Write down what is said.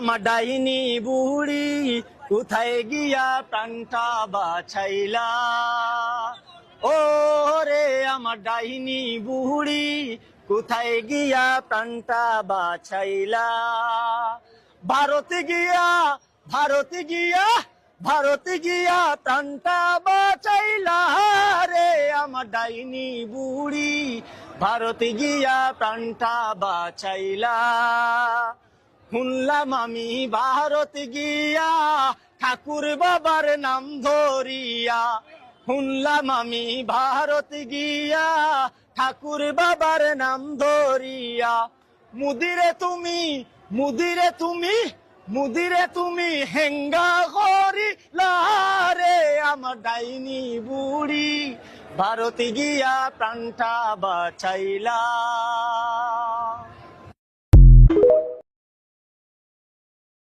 আমার ডাইনি বুড়ি কোথায় গিয়া প্রাণটা বাঁচাইলা ও রে আমার ডাইনি বুড়ি কোথায় গিয়া প্রাণটা বাঁচাইলা ভারতে গিয়া ভারতে গিয়া ভারতে গিয়া প্রাণটা বাঁচাইলা রে আমার ডাইনি বুড়ি ভারতে গিয়া প্রাণটা বাঁচাইলা শুনলাম আমি ভারত গিয়া ঠাকুর বাবার নাম ধরিয়া শুনলাম আমি ভারত গিয়া ঠাকুর বাবার নাম ধরিয়া মুদিরে তুমি মুদিরে তুমি মুদিরে তুমি হেঙ্গা করিলা রে আমার ডাইনি বুড়ি ভারতে গিয়া প্রাণটা বাঁচাইলা।